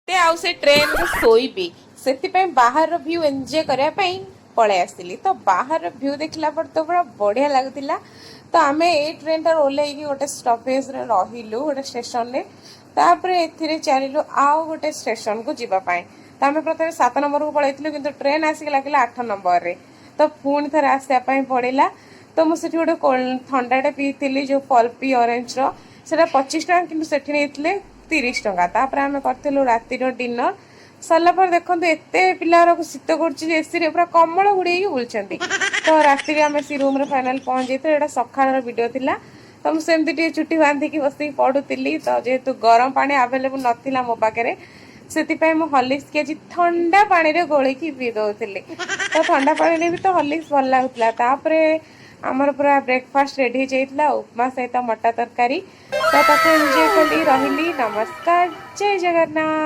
आउ से ट्रेन रे शोइबी से बाहर व्यू एंजॉय करने पलि आसली। तो बाहर व्यू देखला पर तो पूरा बढ़िया लगुला। तो आम ए ट्रेन टार ओह्ल गोटे स्टपेज रहिलु गोटे स्टेशन रे। तापर ए चलू आउ गोटे स्टेशन को जीवाई। तो आम प्रथम 7 नंबर को पलैलु कि ट्रेन आसिक लगे 8 नंबर रे। तो पुणी थे आसापी पड़ा। तो मुझे गोटे थंडाटे पीली जो पल्पी ऑरेंज रा 25 टाँग कि नहीं 30 टंका। तापर आम करूँ रातिर डिनर सरला पर देखो एत पिला शीत कर पूरा कमल गुड़े बुलूं। तो राति आम सी रूम फाइनाल पहुंच जाइए। यहाँ सकाल वीडियो थिला। तो मुझे चुटी बांधिकी बस पढ़ुली। तो जेहेतु गरम पानी आवेलेबल नाला मो पाखे से हॉर्लिक्स के ठंडा पानी रे गोलिकी पी दौली। तो ठंडा पानी भी तो हॉर्लिक्स भल लगुला। आमर पूरा ब्रेकफास्ट रेडी हो जाइए उपमा सहित मटर तरकारी। तो एंजॉय कली रही। नमस्कार, जय जगन्नाथ।